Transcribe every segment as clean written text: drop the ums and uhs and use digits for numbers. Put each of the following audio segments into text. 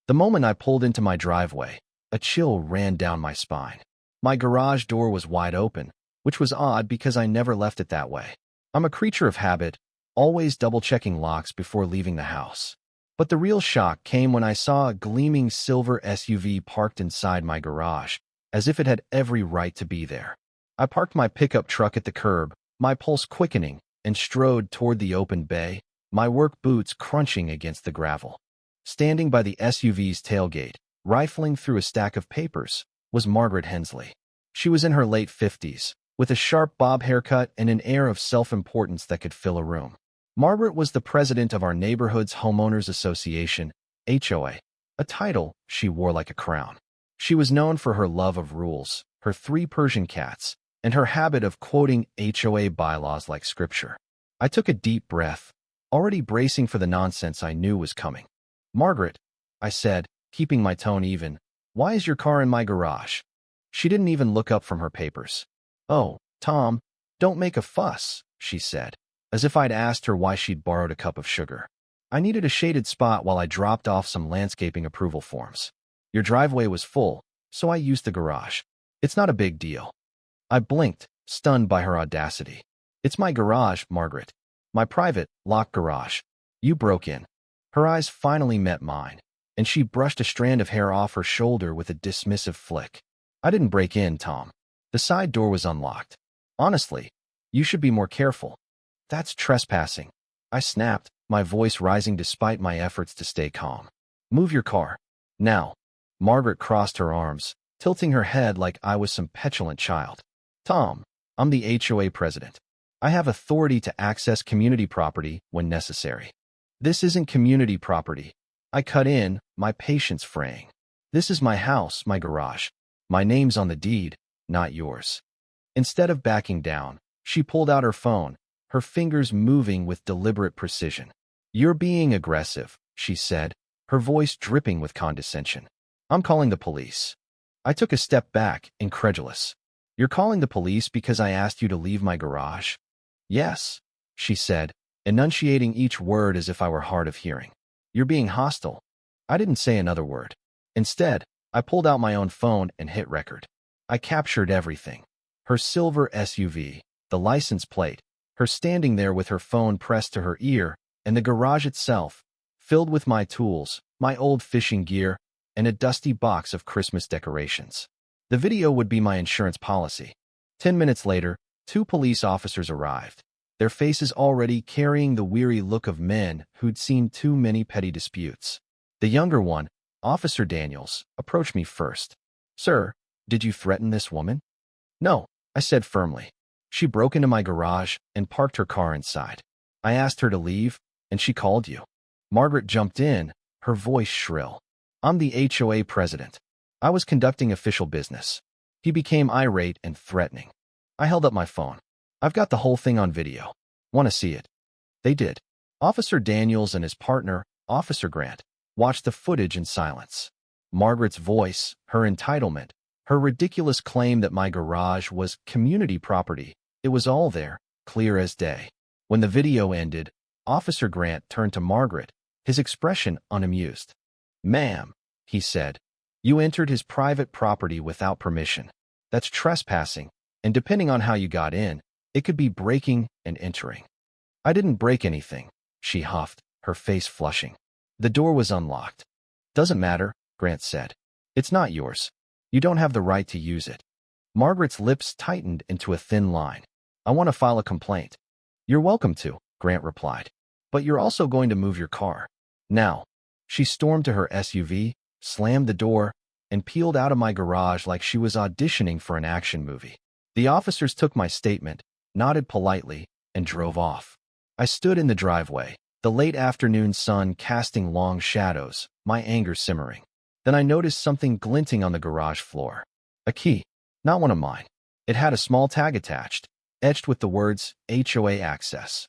The moment I pulled into my driveway, a chill ran down my spine. My garage door was wide open, which was odd because I never left it that way. I'm a creature of habit, always double-checking locks before leaving the house. But the real shock came when I saw a gleaming silver SUV parked inside my garage, as if it had every right to be there. I parked my pickup truck at the curb, my pulse quickening, and strode toward the open bay, my work boots crunching against the gravel. Standing by the SUV's tailgate, rifling through a stack of papers, was Margaret Hensley. She was in her late 50s, with a sharp bob haircut and an air of self-importance that could fill a room. Margaret was the president of our neighborhood's homeowners association, HOA, a title she wore like a crown. She was known for her love of rules, her 3 Persian cats, and her habit of quoting HOA bylaws like scripture. I took a deep breath, already bracing for the nonsense I knew was coming. "Margaret," I said, keeping my tone even, "why is your car in my garage?" She didn't even look up from her papers. "Oh, Tom, don't make a fuss," she said, as if I'd asked her why she'd borrowed a cup of sugar. I needed a shaded spot while I dropped off some landscaping approval forms. Your driveway was full, so I used the garage. It's not a big deal. I blinked, stunned by her audacity. "It's my garage, Margaret. My private, locked garage. You broke in." Her eyes finally met mine, and she brushed a strand of hair off her shoulder with a dismissive flick. "I didn't break in, Tom. The side door was unlocked. Honestly, you should be more careful. That's trespassing." I snapped, my voice rising despite my efforts to stay calm. "Move your car. Now." Margaret crossed her arms, tilting her head like I was some petulant child. "Tom, I'm the HOA president. I have authority to access community property when necessary." "This isn't community property." I cut in, my patience fraying. "This is my house, my garage. My name's on the deed, not yours." Instead of backing down, she pulled out her phone, her fingers moving with deliberate precision. "You're being aggressive," she said, her voice dripping with condescension. "I'm calling the police." I took a step back, incredulous. "You're calling the police because I asked you to leave my garage?" "Yes," she said, enunciating each word as if I were hard of hearing. "You're being hostile." I didn't say another word. Instead, I pulled out my own phone and hit record. I captured everything. Her silver SUV, the license plate, her standing there with her phone pressed to her ear, and the garage itself, filled with my tools, my old fishing gear, and a dusty box of Christmas decorations. The video would be my insurance policy. 10 minutes later, 2 police officers arrived, their faces already carrying the weary look of men who'd seen too many petty disputes. The younger one, Officer Daniels, approached me first. "Sir, did you threaten this woman?" "No," I said firmly. "She broke into my garage and parked her car inside. I asked her to leave, and she called you." Margaret jumped in, her voice shrill. "I'm the HOA president. I was conducting official business." He became irate and threatening. I held up my phone. "I've got the whole thing on video. Want to see it?" They did. Officer Daniels and his partner, Officer Grant, watched the footage in silence. Margaret's voice, her entitlement, her ridiculous claim that my garage was community property, it was all there, clear as day. When the video ended, Officer Grant turned to Margaret, his expression unamused. "Ma'am," he said, "you entered his private property without permission. That's trespassing, and depending on how you got in, it could be breaking and entering." "I didn't break anything," she huffed, her face flushing. "The door was unlocked." "Doesn't matter," Grant said. "It's not yours. You don't have the right to use it." Margaret's lips tightened into a thin line. "I want to file a complaint." "You're welcome to," Grant replied. "But you're also going to move your car. Now." She stormed to her SUV, slammed the door, and peeled out of my garage like she was auditioning for an action movie. The officers took my statement, nodded politely, and drove off. I stood in the driveway, the late afternoon sun casting long shadows, my anger simmering. Then I noticed something glinting on the garage floor. A key. Not one of mine. It had a small tag attached, etched with the words, HOA access.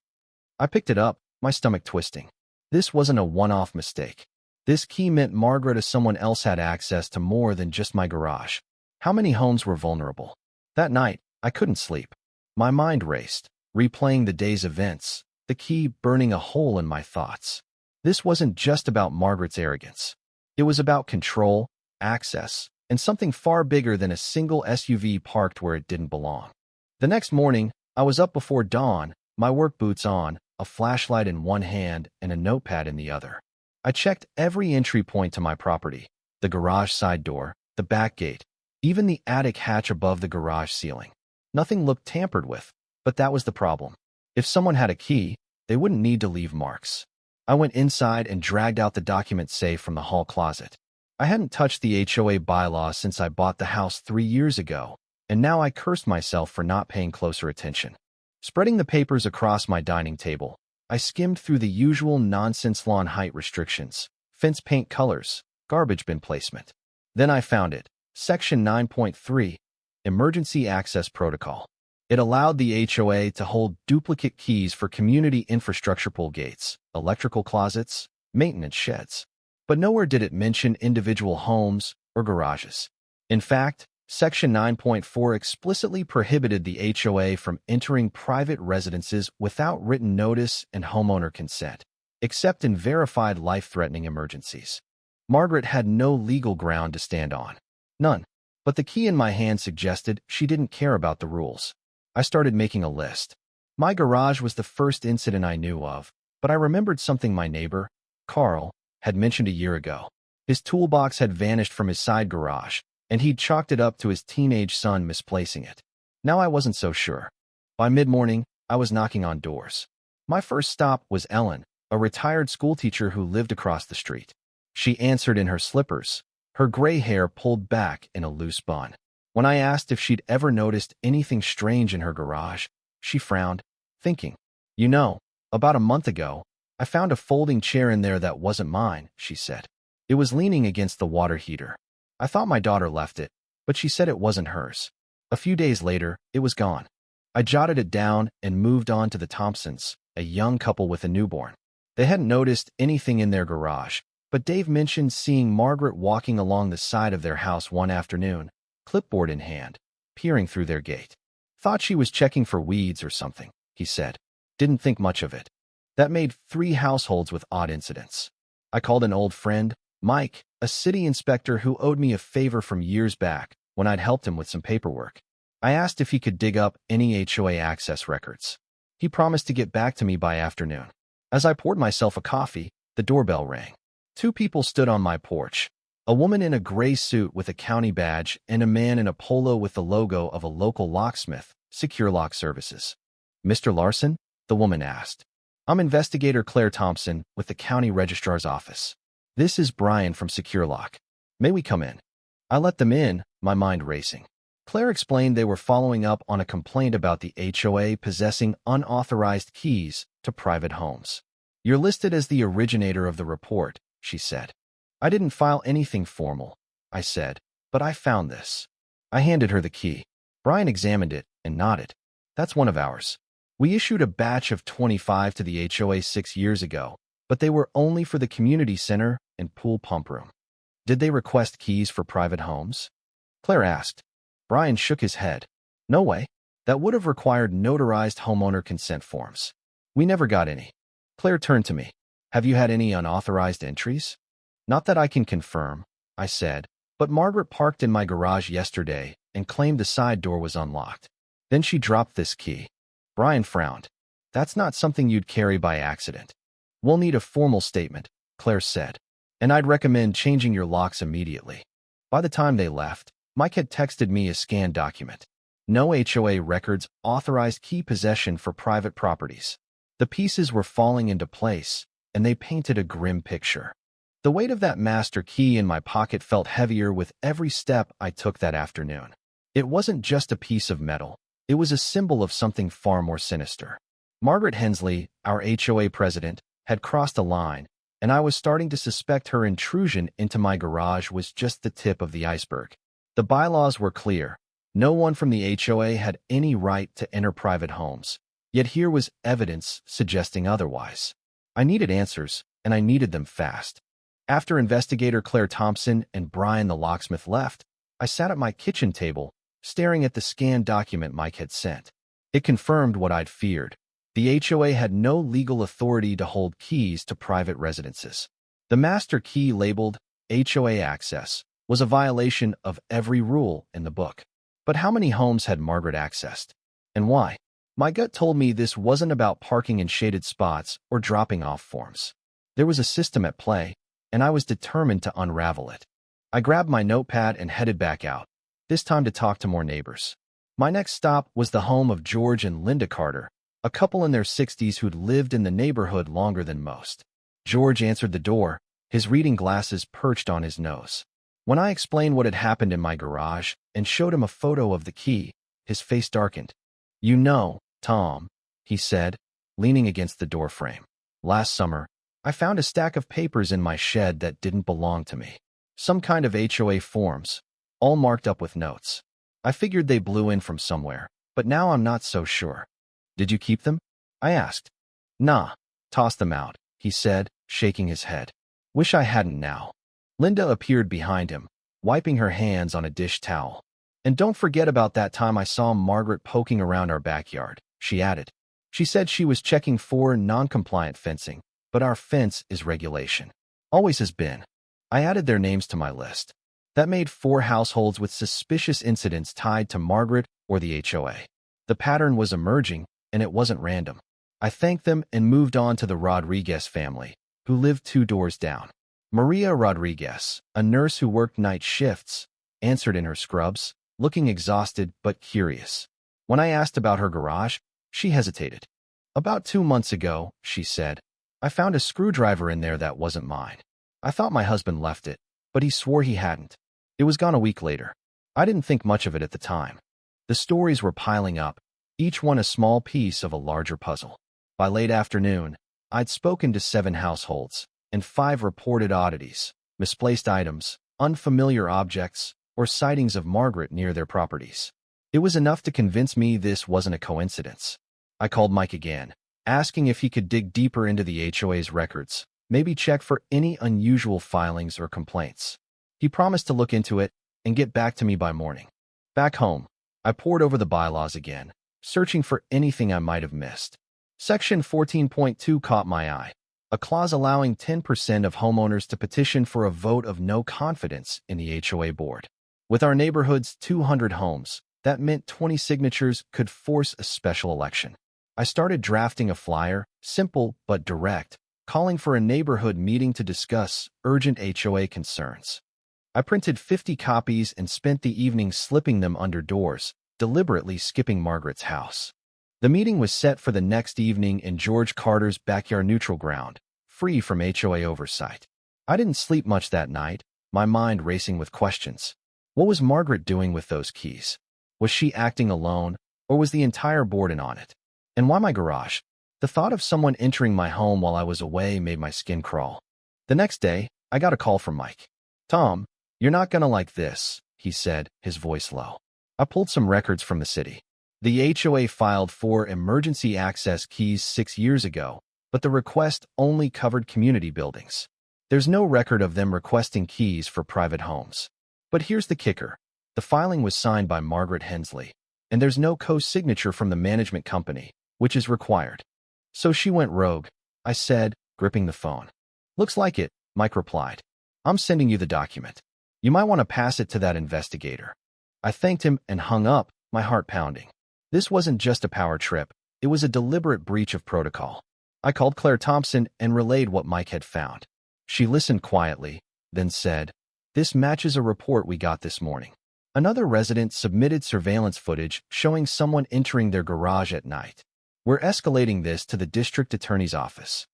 I picked it up, my stomach twisting. This wasn't a one-off mistake. This key meant Margaret or someone else had access to more than just my garage. How many homes were vulnerable? That night, I couldn't sleep. My mind raced, replaying the day's events, the key burning a hole in my thoughts. This wasn't just about Margaret's arrogance. It was about control, access, and something far bigger than a single SUV parked where it didn't belong. The next morning, I was up before dawn, my work boots on, a flashlight in one hand and a notepad in the other. I checked every entry point to my property, the garage side door, the back gate, even the attic hatch above the garage ceiling. Nothing looked tampered with, but that was the problem. If someone had a key, they wouldn't need to leave marks. I went inside and dragged out the document safe from the hall closet. I hadn't touched the HOA bylaws since I bought the house 3 years ago, and now I cursed myself for not paying closer attention. Spreading the papers across my dining table, I skimmed through the usual nonsense lawn height restrictions, fence paint colors, garbage bin placement. Then I found it, Section 9.3, Emergency Access Protocol. It allowed the HOA to hold duplicate keys for community infrastructure pool gates, electrical closets, maintenance sheds. But nowhere did it mention individual homes or garages. In fact, Section 9.4 explicitly prohibited the HOA from entering private residences without written notice and homeowner consent, except in verified life-threatening emergencies. Margaret had no legal ground to stand on. None. But the key in my hand suggested she didn't care about the rules. I started making a list. My garage was the first incident I knew of, but I remembered something my neighbor, Carl, had mentioned a year ago. His toolbox had vanished from his side garage, and he'd chalked it up to his teenage son misplacing it. Now I wasn't so sure. By mid-morning, I was knocking on doors. My first stop was Ellen, a retired schoolteacher who lived across the street. She answered in her slippers, her gray hair pulled back in a loose bun. When I asked if she'd ever noticed anything strange in her garage, she frowned, thinking, "You know, about a month ago, I found a folding chair in there that wasn't mine," she said. It was leaning against the water heater. I thought my daughter left it, but she said it wasn't hers. A few days later, it was gone. I jotted it down and moved on to the Thompsons, a young couple with a newborn. They hadn't noticed anything in their garage, but Dave mentioned seeing Margaret walking along the side of their house one afternoon, clipboard in hand, peering through their gate. Thought she was checking for weeds or something, he said. Didn't think much of it. That made 3 households with odd incidents. I called an old friend, Mike, a city inspector who owed me a favor from years back when I'd helped him with some paperwork. I asked if he could dig up any HOA access records. He promised to get back to me by afternoon. As I poured myself a coffee, the doorbell rang. 2 people stood on my porch, a woman in a gray suit with a county badge and a man in a polo with the logo of a local locksmith, Secure Lock Services. "Mr. Larson?" the woman asked. "I'm Investigator Claire Thompson with the County Registrar's Office. This is Brian from Secure Lock. May we come in?" I let them in, my mind racing. Claire explained they were following up on a complaint about the HOA possessing unauthorized keys to private homes. "You're listed as the originator of the report," she said. "I didn't file anything formal," I said, "but I found this." I handed her the key. Brian examined it and nodded. "That's one of ours. We issued a batch of 25 to the HOA 6 years ago, but they were only for the community center and pool pump room." "Did they request keys for private homes?" Claire asked. Brian shook his head. "No way. That would have required notarized homeowner consent forms. We never got any." Claire turned to me. "Have you had any unauthorized entries?" "Not that I can confirm," I said, "but Margaret parked in my garage yesterday and claimed the side door was unlocked. Then she dropped this key." Brian frowned. "That's not something you'd carry by accident. We'll need a formal statement," Claire said, "and I'd recommend changing your locks immediately." By the time they left, Mike had texted me a scanned document. No HOA records authorized key possession for private properties. The pieces were falling into place, and they painted a grim picture. The weight of that master key in my pocket felt heavier with every step I took that afternoon. It wasn't just a piece of metal. It was a symbol of something far more sinister. Margaret Hensley, our HOA president, had crossed a line, and I was starting to suspect her intrusion into my garage was just the tip of the iceberg. The bylaws were clear. No one from the HOA had any right to enter private homes, yet here was evidence suggesting otherwise. I needed answers, and I needed them fast. After Investigator Claire Thompson and Brian the locksmith left, I sat at my kitchen table, staring at the scanned document Mike had sent. It confirmed what I'd feared. The HOA had no legal authority to hold keys to private residences. The master key labeled HOA access was a violation of every rule in the book. But how many homes had Margaret accessed? And why? My gut told me this wasn't about parking in shaded spots or dropping off forms. There was a system at play, and I was determined to unravel it. I grabbed my notepad and headed back out, this time to talk to more neighbors. My next stop was the home of George and Linda Carter, a couple in their 60s who'd lived in the neighborhood longer than most. George answered the door, his reading glasses perched on his nose. When I explained what had happened in my garage and showed him a photo of the key, his face darkened. "You know, Tom," he said, leaning against the doorframe. "Last summer, I found a stack of papers in my shed that didn't belong to me. Some kind of HOA forms, all marked up with notes. I figured they blew in from somewhere, but now I'm not so sure." "Did you keep them?" I asked. "Nah, toss them out," he said, shaking his head. "Wish I hadn't now." Linda appeared behind him, wiping her hands on a dish towel. "And don't forget about that time I saw Margaret poking around our backyard," she added. "She said she was checking for non-compliant fencing, but our fence is regulation. Always has been." I added their names to my list. That made 4 households with suspicious incidents tied to Margaret or the HOA. The pattern was emerging, and it wasn't random. I thanked them and moved on to the Rodriguez family, who lived 2 doors down. Maria Rodriguez, a nurse who worked night shifts, answered in her scrubs, looking exhausted but curious. When I asked about her garage, she hesitated. "About 2 months ago," she said, "I found a screwdriver in there that wasn't mine. I thought my husband left it, but he swore he hadn't. It was gone a week later." I didn't think much of it at the time. The stories were piling up, each one a small piece of a larger puzzle. By late afternoon, I'd spoken to 7 households, and 5 reported oddities, misplaced items, unfamiliar objects, or sightings of Margaret near their properties. It was enough to convince me this wasn't a coincidence. I called Mike again, asking if he could dig deeper into the HOA's records, maybe check for any unusual filings or complaints. He promised to look into it and get back to me by morning. Back home, I pored over the bylaws again, searching for anything I might have missed. Section 14.2 caught my eye, a clause allowing 10% of homeowners to petition for a vote of no confidence in the HOA board. With our neighborhood's 200 homes, that meant 20 signatures could force a special election. I started drafting a flyer, simple but direct, calling for a neighborhood meeting to discuss urgent HOA concerns. I printed 50 copies and spent the evening slipping them under doors, deliberately skipping Margaret's house. The meeting was set for the next evening in George Carter's backyard neutral ground, free from HOA oversight. I didn't sleep much that night, my mind racing with questions. What was Margaret doing with those keys? Was she acting alone, or was the entire board in on it? And why my garage? The thought of someone entering my home while I was away made my skin crawl. The next day, I got a call from Mike. "Tom, you're not gonna like this," he said, his voice low. "I pulled some records from the city. The HOA filed for emergency access keys 6 years ago, but the request only covered community buildings. There's no record of them requesting keys for private homes. But here's the kicker. The filing was signed by Margaret Hensley, and there's no co-signature from the management company, which is required." "So she went rogue," I said, gripping the phone. "Looks like it," Mike replied. "I'm sending you the document. You might want to pass it to that investigator." I thanked him and hung up, my heart pounding. This wasn't just a power trip, it was a deliberate breach of protocol. I called Claire Thompson and relayed what Mike had found. She listened quietly, then said, "This matches a report we got this morning. Another resident submitted surveillance footage showing someone entering their garage at night. We're escalating this to the district attorney's office."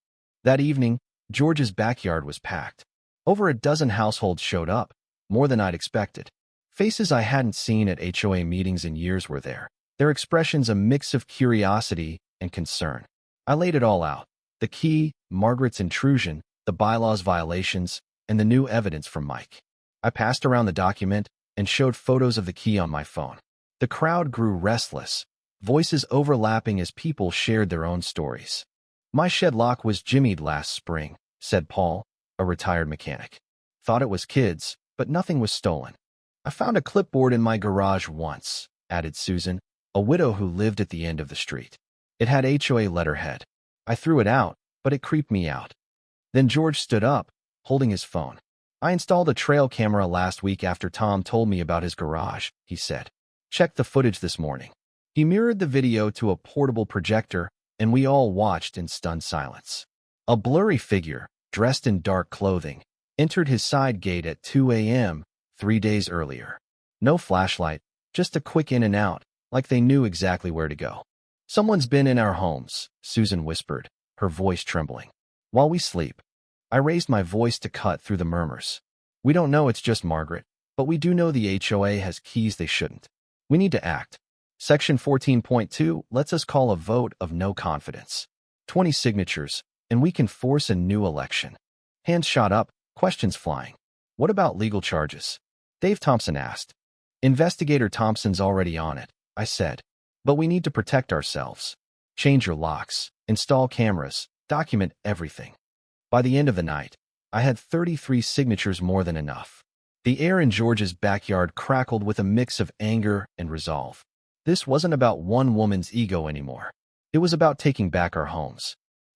That evening, George's backyard was packed. Over a dozen households showed up, more than I'd expected. Faces I hadn't seen at HOA meetings in years were there, their expressions a mix of curiosity and concern. I laid it all out. The key, Margaret's intrusion, the bylaws violations, and the new evidence from Mike. I passed around the document and showed photos of the key on my phone. The crowd grew restless, voices overlapping as people shared their own stories. "My shed lock was jimmied last spring," said Paul, a retired mechanic. "Thought it was kids, but nothing was stolen." "I found a clipboard in my garage once," added Susan, a widow who lived at the end of the street. "It had HOA letterhead. I threw it out, but it creeped me out." Then George stood up, holding his phone. I installed a trail camera last week after Tom told me about his garage, he said. Checked the footage this morning. He mirrored the video to a portable projector, and we all watched in stunned silence. A blurry figure, dressed in dark clothing, entered his side gate at 2 a.m. 3 days earlier. No flashlight, just a quick in and out, like they knew exactly where to go. Someone's been in our homes, Susan whispered, her voice trembling. While we sleep. I raised my voice to cut through the murmurs. We don't know it's just Margaret, but we do know the HOA has keys they shouldn't. We need to act. Section 14.2 lets us call a vote of no confidence. 20 signatures, and we can force a new election. Hands shot up, questions flying. What about legal charges? Dave Thompson asked. Investigator Thompson's already on it, I said. But we need to protect ourselves. Change your locks, install cameras, document everything. By the end of the night, I had 33 signatures, more than enough. The air in George's backyard crackled with a mix of anger and resolve. This wasn't about one woman's ego anymore. It was about taking back our homes.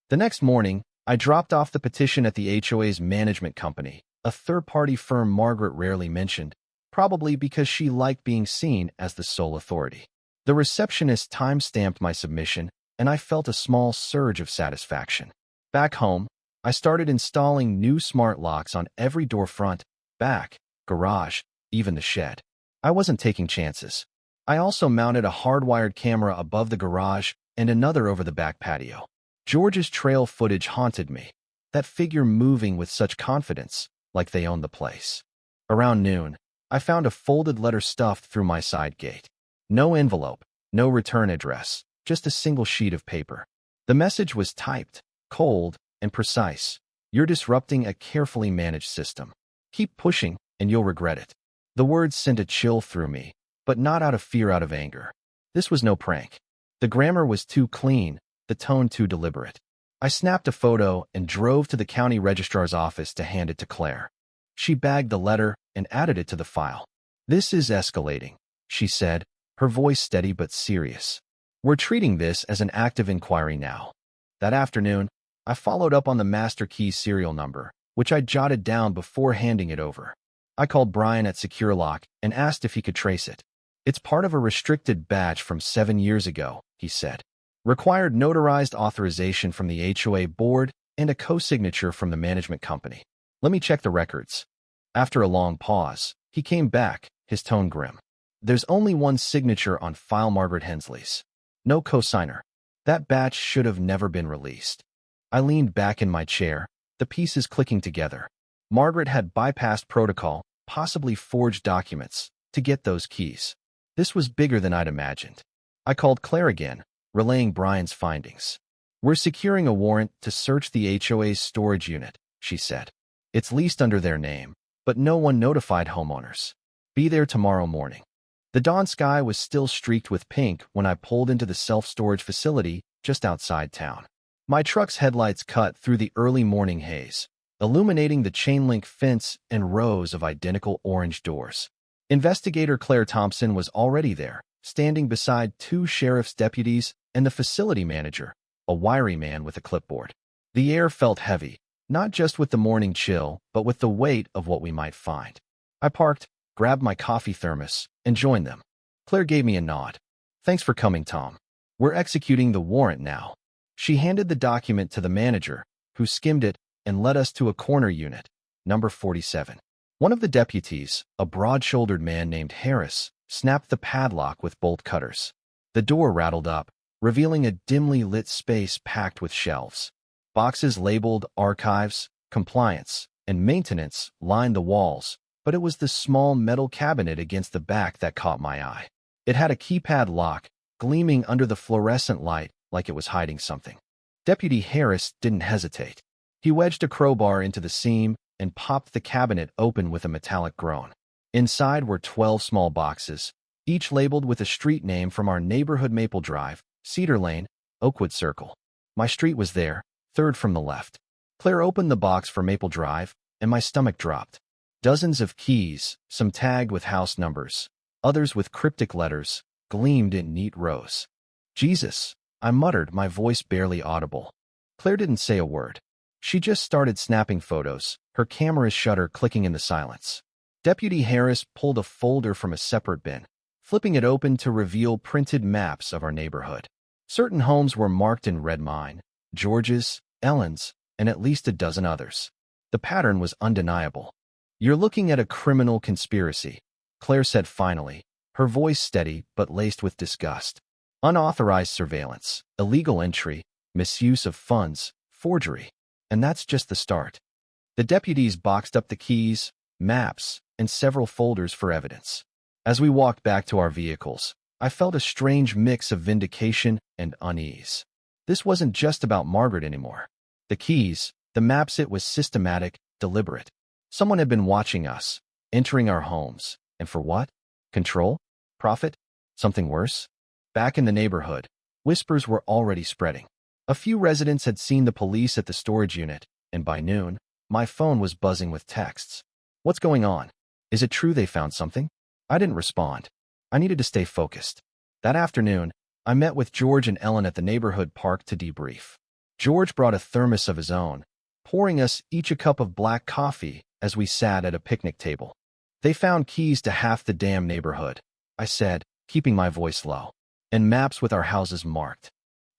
The next morning, I dropped off the petition at the HOA's management company, a third-party firm Margaret rarely mentioned, probably because she liked being seen as the sole authority. The receptionist time-stamped my submission, and I felt a small surge of satisfaction. Back home, I started installing new smart locks on every door, front, back, garage, even the shed. I wasn't taking chances. I also mounted a hardwired camera above the garage and another over the back patio. George's trail footage haunted me, that figure moving with such confidence, like they owned the place. Around noon, I found a folded letter stuffed through my side gate. No envelope, no return address, just a single sheet of paper. The message was typed, cold, and precise. You're disrupting a carefully managed system. Keep pushing, and you'll regret it. The words sent a chill through me, but not out of fear, out of anger. This was no prank. The grammar was too clean, the tone too deliberate. I snapped a photo and drove to the county registrar's office to hand it to Claire. She bagged the letter and added it to the file. This is escalating, she said, her voice steady but serious. We're treating this as an active inquiry now. That afternoon, I followed up on the master key serial number, which I jotted down before handing it over. I called Brian at SecureLock and asked if he could trace it. It's part of a restricted batch from 7 years ago, he said. Required notarized authorization from the HOA board and a co-signature from the management company. Let me check the records. After a long pause, he came back, his tone grim. There's only one signature on file, Margaret Hensley's. No co-signer. That batch should have never been released. I leaned back in my chair, the pieces clicking together. Margaret had bypassed protocol, possibly forged documents, to get those keys. This was bigger than I'd imagined. I called Claire again, relaying Brian's findings. We're securing a warrant to search the HOA's storage unit, she said. It's leased under their name, but no one notified homeowners. Be there tomorrow morning. The dawn sky was still streaked with pink when I pulled into the self-storage facility just outside town. My truck's headlights cut through the early morning haze, illuminating the chain-link fence and rows of identical orange doors. Investigator Claire Thompson was already there, standing beside 2 sheriff's deputies and the facility manager, a wiry man with a clipboard. The air felt heavy, not just with the morning chill, but with the weight of what we might find. I parked, grabbed my coffee thermos, and joined them. Claire gave me a nod. Thanks for coming, Tom. We're executing the warrant now. She handed the document to the manager, who skimmed it and led us to a corner unit, number 47. One of the deputies, a broad-shouldered man named Harris, snapped the padlock with bolt cutters. The door rattled up, revealing a dimly lit space packed with shelves. Boxes labeled Archives, Compliance, and Maintenance lined the walls, but it was the small metal cabinet against the back that caught my eye. It had a keypad lock, gleaming under the fluorescent light like it was hiding something. Deputy Harris didn't hesitate. He wedged a crowbar into the seam and popped the cabinet open with a metallic groan. Inside were 12 small boxes, each labeled with a street name from our neighborhood: Maple Drive, Cedar Lane, Oakwood Circle. My street was there, third from the left. Claire opened the box for Maple Drive, and my stomach dropped. Dozens of keys, some tagged with house numbers, others with cryptic letters, gleamed in neat rows. Jesus, I muttered, my voice barely audible. Claire didn't say a word. She just started snapping photos, her camera's shutter clicking in the silence. Deputy Harris pulled a folder from a separate bin, flipping it open to reveal printed maps of our neighborhood. Certain homes were marked in red: mine, George's, Ellen's, and at least a dozen others. The pattern was undeniable. "You're looking at a criminal conspiracy," Claire said finally, her voice steady but laced with disgust. "Unauthorized surveillance, illegal entry, misuse of funds, forgery. And that's just the start." The deputies boxed up the keys, maps, and several folders for evidence. As we walked back to our vehicles, I felt a strange mix of vindication and unease. This wasn't just about Margaret anymore. The keys, the maps, it was systematic, deliberate. Someone had been watching us, entering our homes. And for what? Control? Profit? Something worse? Back in the neighborhood, whispers were already spreading. A few residents had seen the police at the storage unit, and by noon, my phone was buzzing with texts. "What's going on? Is it true they found something?" I didn't respond. I needed to stay focused. That afternoon, I met with George and Ellen at the neighborhood park to debrief. George brought a thermos of his own, pouring us each a cup of black coffee as we sat at a picnic table. "They found keys to half the damn neighborhood," I said, keeping my voice low, "and maps with our houses marked."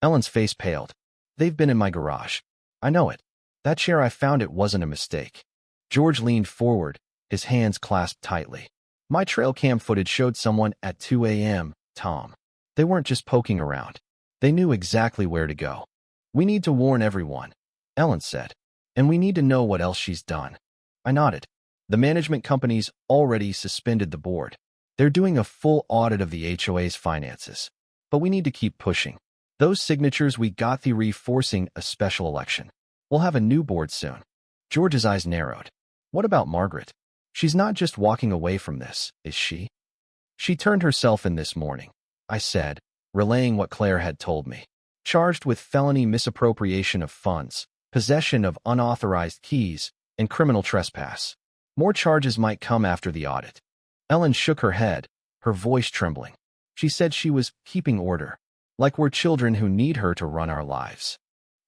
Ellen's face paled. "They've been in my garage. I know it. That chair, I found it wasn't a mistake." George leaned forward, his hands clasped tightly. "My trail cam footage showed someone at 2 a.m., Tom. They weren't just poking around. They knew exactly where to go." "We need to warn everyone," Ellen said. "And we need to know what else she's done." I nodded. "The management company's already suspended the board. They're doing a full audit of the HOA's finances. But we need to keep pushing. Those signatures we got, the reinforcing a special election. We'll have a new board soon." George's eyes narrowed. "What about Margaret? She's not just walking away from this, is she?" "She turned herself in this morning," I said, relaying what Claire had told me. "Charged with felony misappropriation of funds, possession of unauthorized keys, and criminal trespass. More charges might come after the audit." Ellen shook her head, her voice trembling. She said she was keeping order, like we're children who need her to run our lives.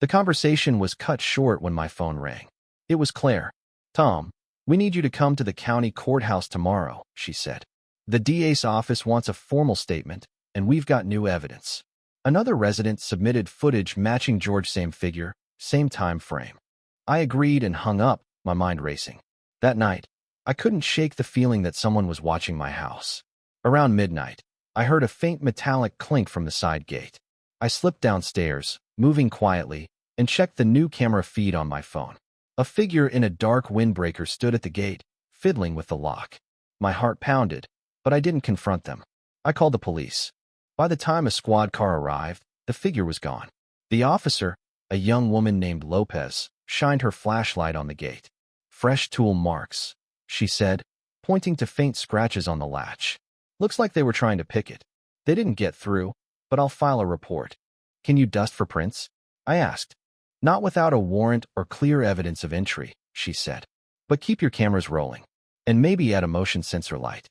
The conversation was cut short when my phone rang. It was Claire. "Tom, we need you to come to the county courthouse tomorrow," she said. "The DA's office wants a formal statement, and we've got new evidence." Another resident submitted footage matching George's same figure, same time frame. I agreed and hung up, my mind racing. That night, I couldn't shake the feeling that someone was watching my house. Around midnight, I heard a faint metallic clink from the side gate. I slipped downstairs, moving quietly, and checked the new camera feed on my phone. A figure in a dark windbreaker stood at the gate, fiddling with the lock. My heart pounded, but I didn't confront them. I called the police. By the time a squad car arrived, the figure was gone. The officer, a young woman named Lopez, shined her flashlight on the gate. "Fresh tool marks," she said, pointing to faint scratches on the latch. "Looks like they were trying to pick it. They didn't get through, but I'll file a report." "Can you dust for prints?" I asked. "Not without a warrant or clear evidence of entry," she said. "But keep your cameras rolling. And maybe add a motion sensor light."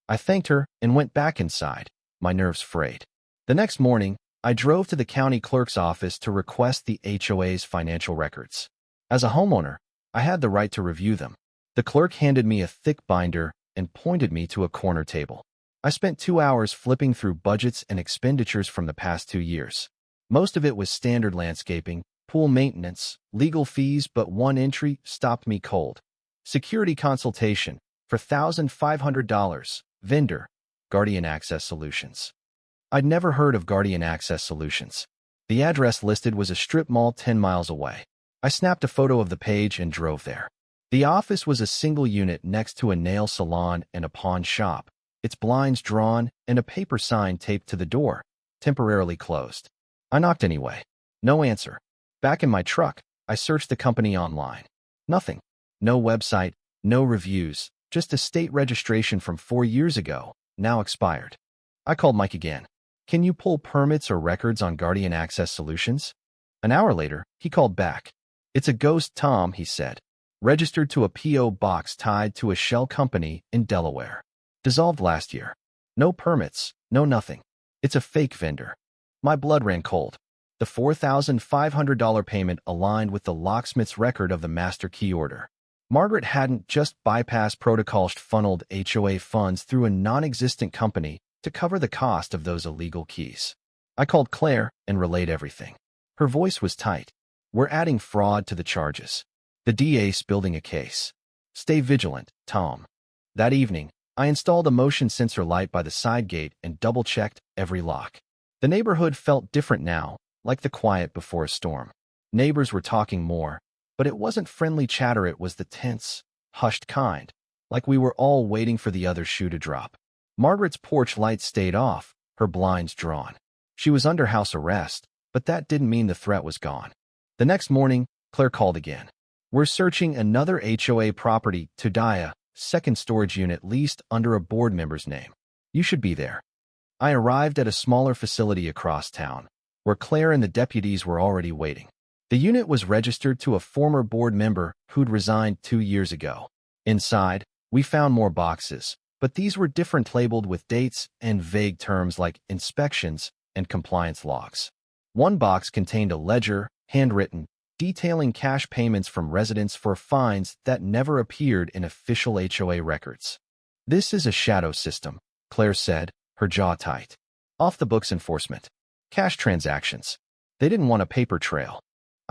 I thanked her and went back inside, my nerves frayed. The next morning, I drove to the county clerk's office to request the HOA's financial records. As a homeowner, I had the right to review them. The clerk handed me a thick binder and pointed me to a corner table. I spent 2 hours flipping through budgets and expenditures from the past 2 years. Most of it was standard landscaping, pool maintenance, legal fees, but one entry stopped me cold. Security consultation for $1,500. Vendor, Guardian Access Solutions. I'd never heard of Guardian Access Solutions. The address listed was a strip mall 10 miles away. I snapped a photo of the page and drove there. The office was a single unit next to a nail salon and a pawn shop, its blinds drawn and a paper sign taped to the door, temporarily closed. I knocked anyway. No answer. Back in my truck, I searched the company online. Nothing. No website, no reviews, just a state registration from 4 years ago, now expired. I called Mike again. "Can you pull permits or records on Guardian Access Solutions?" An hour later, he called back. "It's a ghost, Tom," he said. "Registered to a P.O. box tied to a shell company in Delaware. Dissolved last year. No permits, no nothing. It's a fake vendor." My blood ran cold. The $4,500 payment aligned with the locksmith's record of the master key order. Margaret hadn't just bypassed protocols, funneled HOA funds through a non-existent company to cover the cost of those illegal keys. I called Claire and relayed everything. Her voice was tight. We're adding fraud to the charges. The DA's building a case. Stay vigilant, Tom. That evening, I installed a motion sensor light by the side gate and double-checked every lock. The neighborhood felt different now, like the quiet before a storm. Neighbors were talking more, but it wasn't friendly chatter, it was the tense, hushed kind, like we were all waiting for the other shoe to drop. Margaret's porch lights stayed off, her blinds drawn. She was under house arrest, but that didn't mean the threat was gone. The next morning, Claire called again. We're searching another HOA property, Tudaya, second storage unit leased under a board member's name. You should be there. I arrived at a smaller facility across town, where Claire and the deputies were already waiting. The unit was registered to a former board member who'd resigned 2 years ago. Inside, we found more boxes, but these were different, labeled with dates and vague terms like inspections and compliance logs. One box contained a ledger, handwritten, detailing cash payments from residents for fines that never appeared in official HOA records. This is a shadow system, Claire said, her jaw tight. Off-the-books enforcement. Cash transactions. They didn't want a paper trail.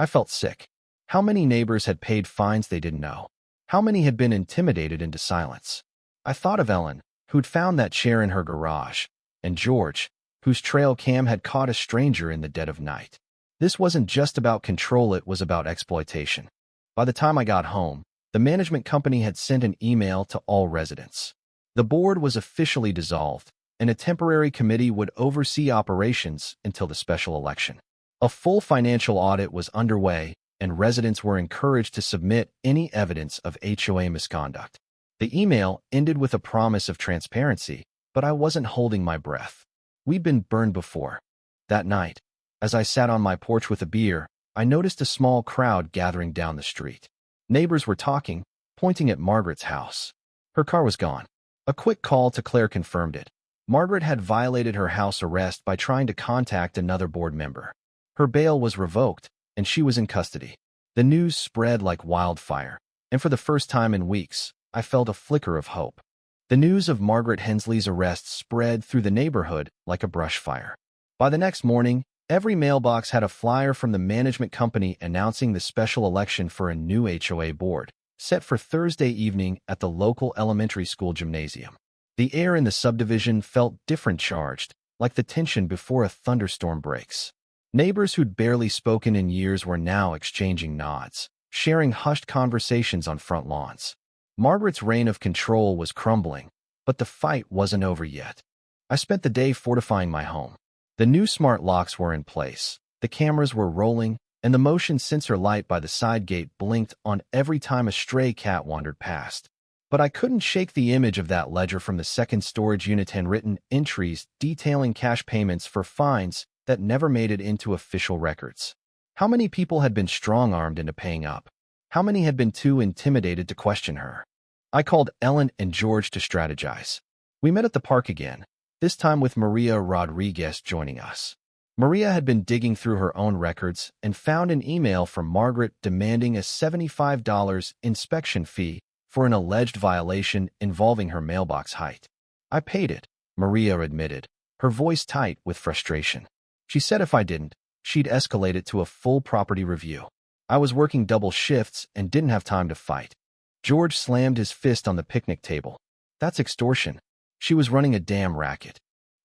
I felt sick. How many neighbors had paid fines they didn't know? How many had been intimidated into silence? I thought of Ellen, who'd found that chair in her garage, and George, whose trail cam had caught a stranger in the dead of night. This wasn't just about control, it was about exploitation. By the time I got home, the management company had sent an email to all residents. The board was officially dissolved, and a temporary committee would oversee operations until the special election. A full financial audit was underway, and residents were encouraged to submit any evidence of HOA misconduct. The email ended with a promise of transparency, but I wasn't holding my breath. We'd been burned before. That night, as I sat on my porch with a beer, I noticed a small crowd gathering down the street. Neighbors were talking, pointing at Margaret's house. Her car was gone. A quick call to Claire confirmed it. Margaret had violated her house arrest by trying to contact another board member. Her bail was revoked, and she was in custody. The news spread like wildfire, and for the first time in weeks, I felt a flicker of hope. The news of Margaret Hensley's arrest spread through the neighborhood like a brush fire. By the next morning, every mailbox had a flyer from the management company announcing the special election for a new HOA board, set for Thursday evening at the local elementary school gymnasium. The air in the subdivision felt different, charged, like the tension before a thunderstorm breaks. Neighbors who'd barely spoken in years were now exchanging nods, sharing hushed conversations on front lawns. Margaret's reign of control was crumbling, but the fight wasn't over yet. I spent the day fortifying my home. The new smart locks were in place, the cameras were rolling, and the motion sensor light by the side gate blinked on every time a stray cat wandered past. But I couldn't shake the image of that ledger from the second storage unit, handwritten entries detailing cash payments for fines that never made it into official records. How many people had been strong-armed into paying up? How many had been too intimidated to question her? I called Ellen and George to strategize. We met at the park again, this time with Maria Rodriguez joining us. Maria had been digging through her own records and found an email from Margaret demanding a $75 inspection fee for an alleged violation involving her mailbox height. I paid it, Maria admitted, her voice tight with frustration. She said if I didn't, she'd escalate it to a full property review. I was working double shifts and didn't have time to fight. George slammed his fist on the picnic table. That's extortion. She was running a damn racket.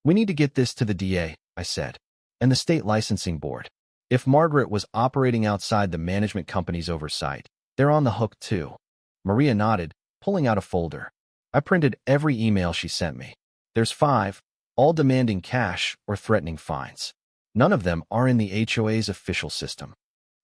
We need to get this to the DA, I said, and the state licensing board. If Margaret was operating outside the management company's oversight, they're on the hook too. Maria nodded, pulling out a folder. I printed every email she sent me. There's 5, all demanding cash or threatening fines. None of them are in the HOA's official system.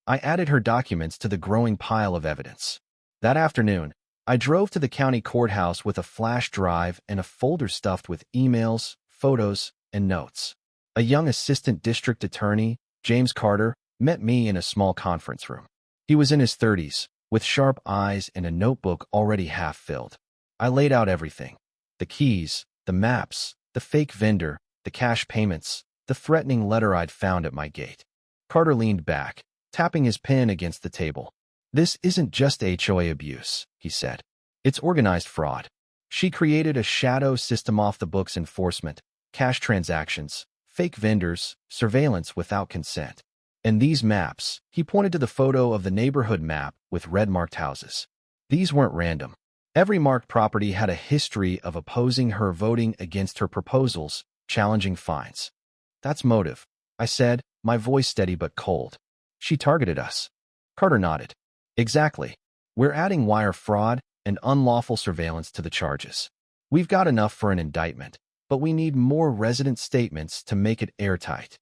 I added her documents to the growing pile of evidence. That afternoon, I drove to the county courthouse with a flash drive and a folder stuffed with emails, photos, and notes. A young assistant district attorney, James Carter, met me in a small conference room. He was in his 30s, with sharp eyes and a notebook already half-filled. I laid out everything. The keys, the maps, the fake vendor, the cash payments, the threatening letter I'd found at my gate. Carter leaned back, tapping his pen against the table. "This isn't just HOA abuse," he said. "It's organized fraud." She created a shadow system off-the-books enforcement, cash transactions, fake vendors, surveillance without consent. And these maps, he pointed to the photo of the neighborhood map with red-marked houses. These weren't random. Every marked property had a history of opposing her, voting against her proposals, challenging fines. "That's motive," I said, my voice steady but cold. "She targeted us." Carter nodded. "Exactly. We're adding wire fraud and unlawful surveillance to the charges. We've got enough for an indictment, but we need more resident statements to make it airtight."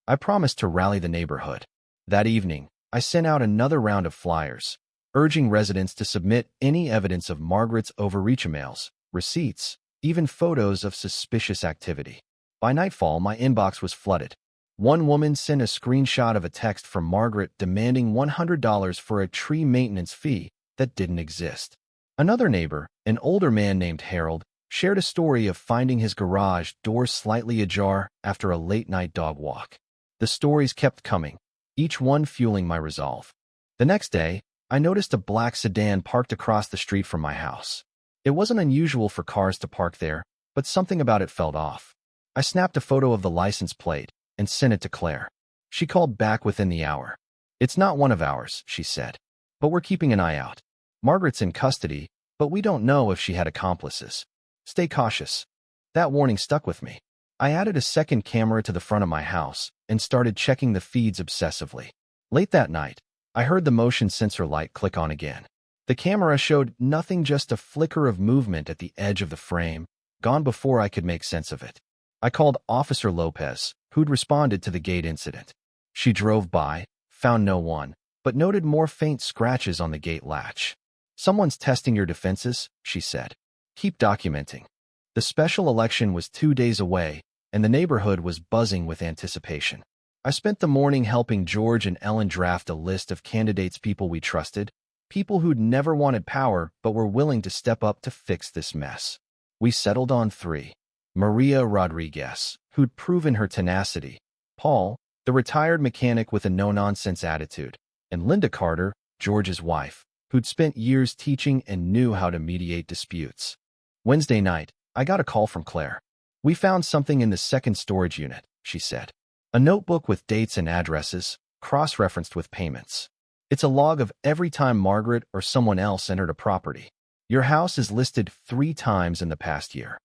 I promised to rally the neighborhood. That evening, I sent out another round of flyers, urging residents to submit any evidence of Margaret's overreach, emails, receipts, even photos of suspicious activity. By nightfall, my inbox was flooded. One woman sent a screenshot of a text from Margaret demanding $100 for a tree maintenance fee that didn't exist. Another neighbor, an older man named Harold, shared a story of finding his garage door slightly ajar after a late-night dog walk. The stories kept coming, each one fueling my resolve. The next day, I noticed a black sedan parked across the street from my house. It wasn't unusual for cars to park there, but something about it felt off. I snapped a photo of the license plate and sent it to Claire. She called back within the hour. "It's not one of ours," she said, "but we're keeping an eye out. Margaret's in custody, but we don't know if she had accomplices. Stay cautious." That warning stuck with me. I added a second camera to the front of my house and started checking the feeds obsessively. Late that night, I heard the motion sensor light click on again. The camera showed nothing, just a flicker of movement at the edge of the frame, gone before I could make sense of it. I called Officer Lopez, who'd responded to the gate incident. She drove by, found no one, but noted more faint scratches on the gate latch. "Someone's testing your defenses," she said. "Keep documenting." The special election was 2 days away, and the neighborhood was buzzing with anticipation. I spent the morning helping George and Ellen draft a list of candidates, people we trusted, people who'd never wanted power but were willing to step up to fix this mess. We settled on 3. Maria Rodriguez, who'd proven her tenacity, Paul, the retired mechanic with a no-nonsense attitude, and Linda Carter, George's wife, who'd spent years teaching and knew how to mediate disputes. Wednesday night, I got a call from Claire. "We found something in the second storage unit," she said. "A notebook with dates and addresses, cross-referenced with payments. It's a log of every time Margaret or someone else entered a property. Your house is listed 3 times in the past year."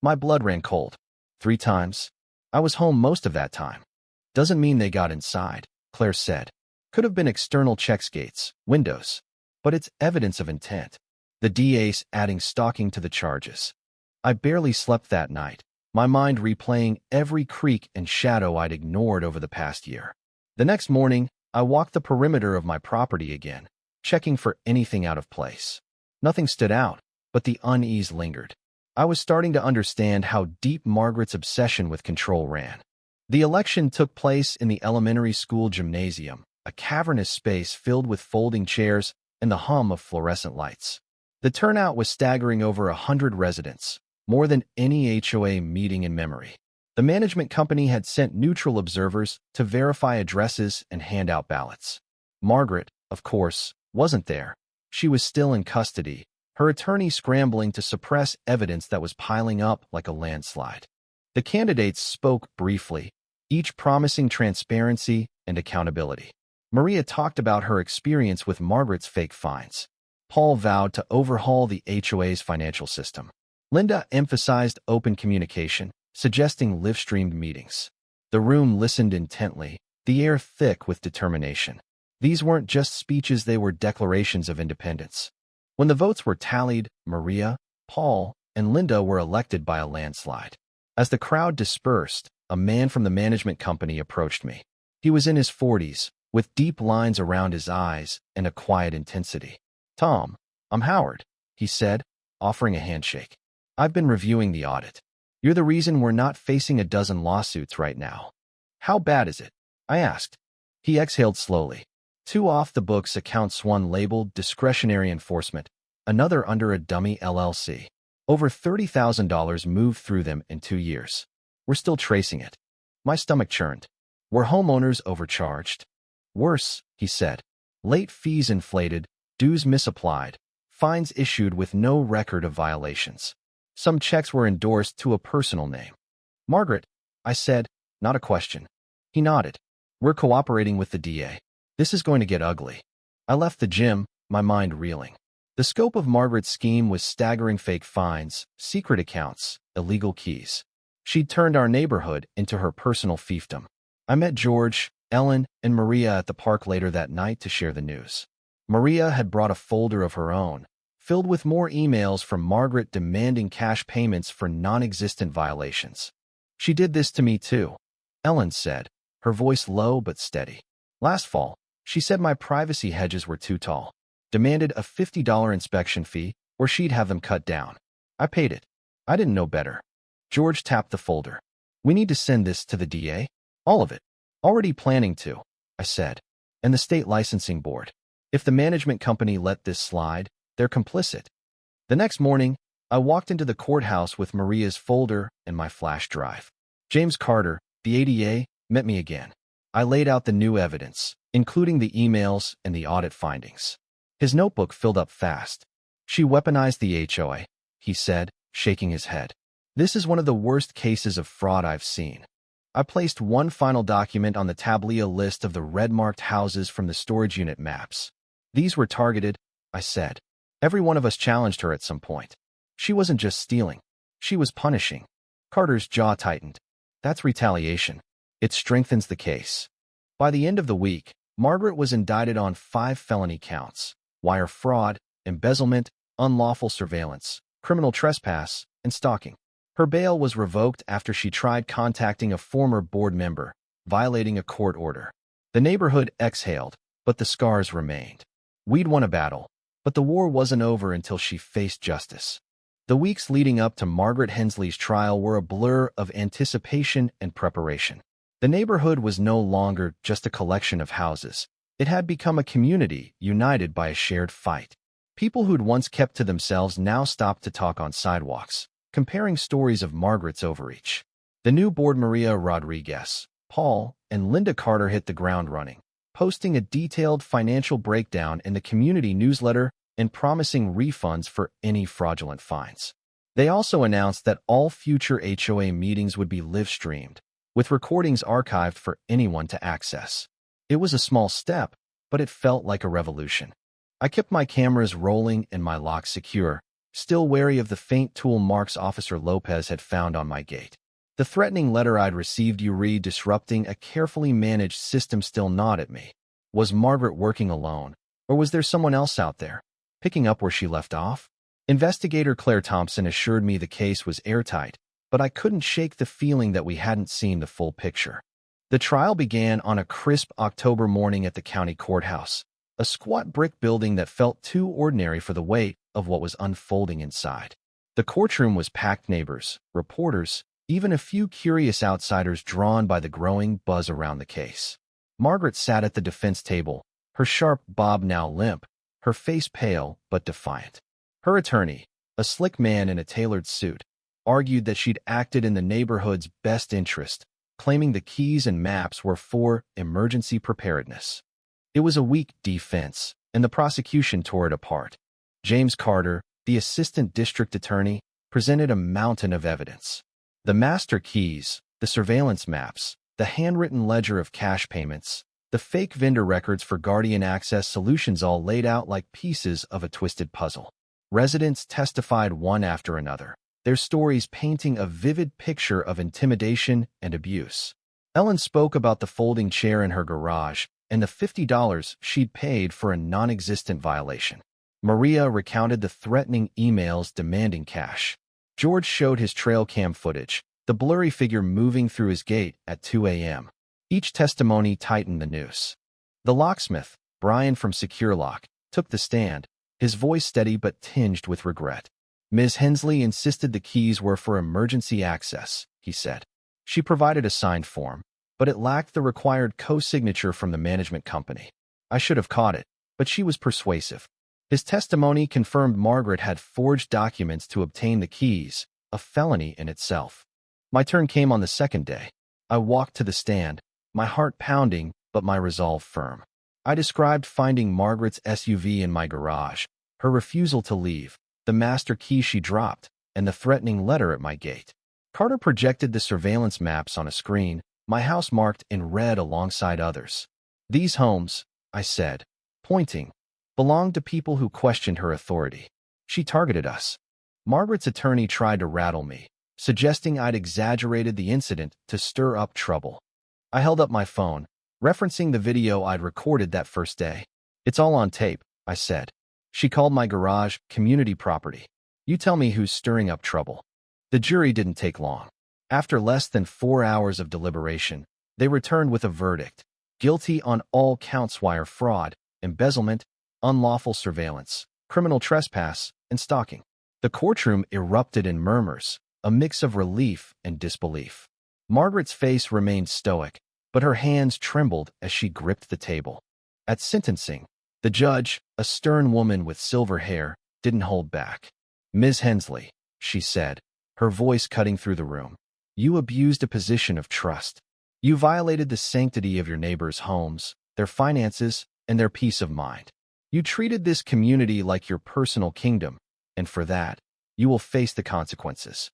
My blood ran cold. 3 times? I was home most of that time. "Doesn't mean they got inside," Claire said. "Could have been external checks, gates, windows. But it's evidence of intent." The DA's adding stalking to the charges. I barely slept that night, my mind replaying every creak and shadow I'd ignored over the past year. The next morning, I walked the perimeter of my property again, checking for anything out of place. Nothing stood out, but the unease lingered. I was starting to understand how deep Margaret's obsession with control ran. The election took place in the elementary school gymnasium, a cavernous space filled with folding chairs and the hum of fluorescent lights. The turnout was staggering, over 100 residents, more than any HOA meeting in memory. The management company had sent neutral observers to verify addresses and hand out ballots. Margaret, of course, wasn't there. She was still in custody, her attorney scrambling to suppress evidence that was piling up like a landslide. The candidates spoke briefly, each promising transparency and accountability. Maria talked about her experience with Margaret's fake fines. Paul vowed to overhaul the HOA's financial system. Linda emphasized open communication, suggesting live-streamed meetings. The room listened intently, the air thick with determination. These weren't just speeches, they were declarations of independence. When the votes were tallied, Maria, Paul, and Linda were elected by a landslide. As the crowd dispersed, a man from the management company approached me. He was in his 40s, with deep lines around his eyes and a quiet intensity. "Tom, I'm Howard," he said, offering a handshake. "I've been reviewing the audit. You're the reason we're not facing a dozen lawsuits right now." "How bad is it?" I asked. He exhaled slowly. 2 off-the-books accounts, one labeled discretionary enforcement, another under a dummy LLC. Over $30,000 moved through them in 2 years. We're still tracing it. My stomach churned. Were homeowners overcharged? Worse, he said. Late fees inflated, dues misapplied, fines issued with no record of violations. Some checks were endorsed to a personal name. "Margaret," I said, not a question. He nodded. "We're cooperating with the DA. This is going to get ugly." I left the gym, my mind reeling. The scope of Margaret's scheme was staggering: fake fines, secret accounts, illegal keys. She'd turned our neighborhood into her personal fiefdom. I met George, Ellen, and Maria at the park later that night to share the news. Maria had brought a folder of her own, filled with more emails from Margaret demanding cash payments for non-existent violations. "She did this to me too," Ellen said, her voice low but steady. "Last fall, she said my privacy hedges were too tall, demanded a $50 inspection fee, or she'd have them cut down. I paid it. I didn't know better." George tapped the folder. "We need to send this to the DA. All of it." "Already planning to," I said. "And the state licensing board. If the management company let this slide, they're complicit." The next morning, I walked into the courthouse with Maria's folder and my flash drive. James Carter, the ADA, met me again. I laid out the new evidence, including the emails and the audit findings. His notebook filled up fast. "She weaponized the HOA," he said, shaking his head. "This is one of the worst cases of fraud I've seen." I placed one final document on the tablilla list of the red-marked houses from the storage unit maps. "These were targeted," I said. "Every one of us challenged her at some point. She wasn't just stealing. She was punishing." Carter's jaw tightened. "That's retaliation. It strengthens the case." By the end of the week, Margaret was indicted on 5 felony counts: wire fraud, embezzlement, unlawful surveillance, criminal trespass, and stalking. Her bail was revoked after she tried contacting a former board member, violating a court order. The neighborhood exhaled, but the scars remained. We'd won a battle, but the war wasn't over until she faced justice. The weeks leading up to Margaret Hensley's trial were a blur of anticipation and preparation. The neighborhood was no longer just a collection of houses. It had become a community united by a shared fight. People who'd once kept to themselves now stopped to talk on sidewalks, comparing stories of Margaret's overreach. The new board, Maria Rodriguez, Paul, and Linda Carter, hit the ground running, posting a detailed financial breakdown in the community newsletter and promising refunds for any fraudulent fines. They also announced that all future HOA meetings would be live-streamed, with recordings archived for anyone to access. It was a small step, but it felt like a revolution. I kept my cameras rolling and my locks secure, still wary of the faint tool marks Officer Lopez had found on my gate. The threatening letter I'd received, "You read, disrupting a carefully managed system," still gnawed at me. Was Margaret working alone, or was there someone else out there, picking up where she left off? Investigator Claire Thompson assured me the case was airtight, but I couldn't shake the feeling that we hadn't seen the full picture. The trial began on a crisp October morning at the county courthouse, a squat brick building that felt too ordinary for the weight of what was unfolding inside. The courtroom was packed: neighbors, reporters, even a few curious outsiders drawn by the growing buzz around the case. Margaret sat at the defense table, her sharp bob now limp, her face pale but defiant. Her attorney, a slick man in a tailored suit, argued that she'd acted in the neighborhood's best interest, claiming the keys and maps were for emergency preparedness. It was a weak defense, and the prosecution tore it apart. James Carter, the assistant district attorney, presented a mountain of evidence. The master keys, the surveillance maps, the handwritten ledger of cash payments, the fake vendor records for Guardian Access Solutions, all laid out like pieces of a twisted puzzle. Residents testified one after another, their stories painting a vivid picture of intimidation and abuse. Ellen spoke about the folding chair in her garage and the $50 she'd paid for a non-existent violation. Maria recounted the threatening emails demanding cash. George showed his trail cam footage, the blurry figure moving through his gate at 2 a.m. Each testimony tightened the noose. The locksmith, Brian from Secure Lock, took the stand, his voice steady but tinged with regret. "Ms. Hensley insisted the keys were for emergency access," he said. "She provided a signed form, but it lacked the required co-signature from the management company. I should have caught it, but she was persuasive." His testimony confirmed Margaret had forged documents to obtain the keys, a felony in itself. My turn came on the second day. I walked to the stand, my heart pounding but my resolve firm. I described finding Margaret's SUV in my garage, her refusal to leave, the master key she dropped, and the threatening letter at my gate. Carter projected the surveillance maps on a screen, my house marked in red alongside others. These homes, I said, pointing, belonged to people who questioned her authority. She targeted us. Margaret's attorney tried to rattle me, suggesting I'd exaggerated the incident to stir up trouble. I held up my phone, referencing the video I'd recorded that first day. It's all on tape, I said. She called my garage community property. You tell me who's stirring up trouble. The jury didn't take long. After less than 4 hours of deliberation, they returned with a verdict. Guilty on all counts: wire fraud, embezzlement, unlawful surveillance, criminal trespass, and stalking. The courtroom erupted in murmurs, a mix of relief and disbelief. Margaret's face remained stoic, but her hands trembled as she gripped the table. At sentencing, the judge, a stern woman with silver hair, didn't hold back. "Ms. Hensley," she said, her voice cutting through the room, "you abused a position of trust. You violated the sanctity of your neighbors' homes, their finances, and their peace of mind. You treated this community like your personal kingdom, and for that, you will face the consequences."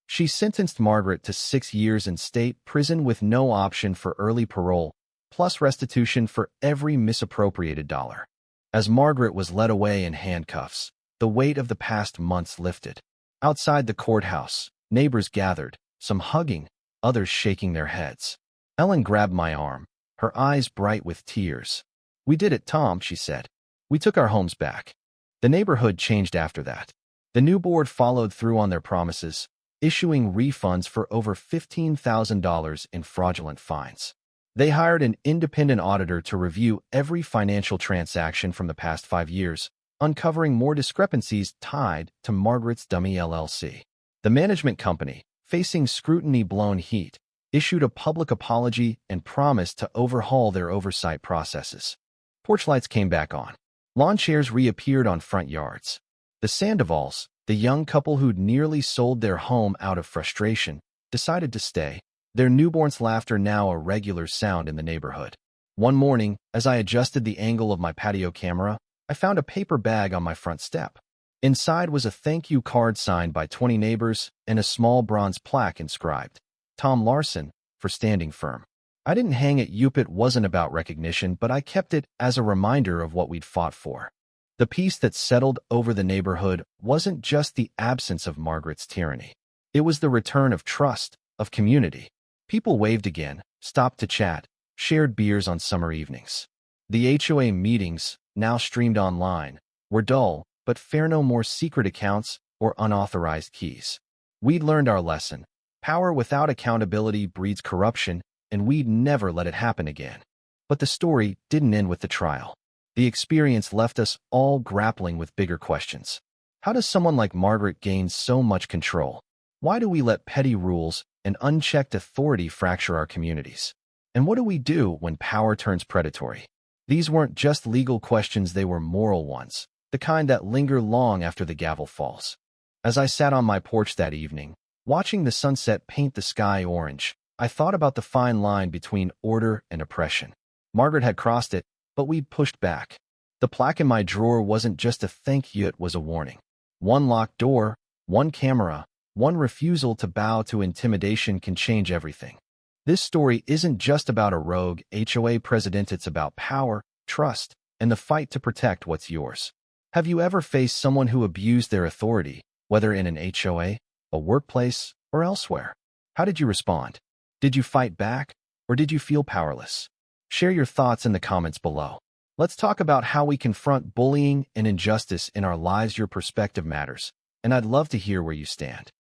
She sentenced Margaret to 6 years in state prison with no option for early parole, plus restitution for every misappropriated dollar. As Margaret was led away in handcuffs, the weight of the past months lifted. Outside the courthouse, neighbors gathered, some hugging, others shaking their heads. Ellen grabbed my arm, her eyes bright with tears. "We did it, Tom," she said. "We took our homes back." The neighborhood changed after that. The new board followed through on their promises, issuing refunds for over $15,000 in fraudulent fines. They hired an independent auditor to review every financial transaction from the past 5 years, uncovering more discrepancies tied to Margaret's dummy LLC. The management company, facing scrutiny-blown heat, issued a public apology and promised to overhaul their oversight processes. Porch lights came back on. Lawn chairs reappeared on front yards. The Sandovals, the young couple who'd nearly sold their home out of frustration, decided to stay, their newborn's laughter now a regular sound in the neighborhood. One morning, as I adjusted the angle of my patio camera, I found a paper bag on my front step. Inside was a thank you card signed by 20 neighbors and a small bronze plaque inscribed, "Tom Larson," for standing firm. I didn't hang it up. It wasn't about recognition, but I kept it as a reminder of what we'd fought for. The peace that settled over the neighborhood wasn't just the absence of Margaret's tyranny. It was the return of trust, of community. People waved again, stopped to chat, shared beers on summer evenings. The HOA meetings, now streamed online, were dull, but fair: no more secret accounts or unauthorized keys. We'd learned our lesson. Power without accountability breeds corruption, and we'd never let it happen again. But the story didn't end with the trial. The experience left us all grappling with bigger questions. How does someone like Margaret gain so much control? Why do we let petty rules and unchecked authority fracture our communities? And what do we do when power turns predatory? These weren't just legal questions, they were moral ones, the kind that linger long after the gavel falls. As I sat on my porch that evening, watching the sunset paint the sky orange, I thought about the fine line between order and oppression. Margaret had crossed it, but we'd pushed back. The plaque in my drawer wasn't just a thank you, it was a warning. One locked door, one camera, one refusal to bow to intimidation can change everything. This story isn't just about a rogue HOA president, it's about power, trust, and the fight to protect what's yours. Have you ever faced someone who abused their authority, whether in an HOA, a workplace, or elsewhere? How did you respond? Did you fight back, or did you feel powerless? Share your thoughts in the comments below. Let's talk about how we confront bullying and injustice in our lives. Your perspective matters, and I'd love to hear where you stand.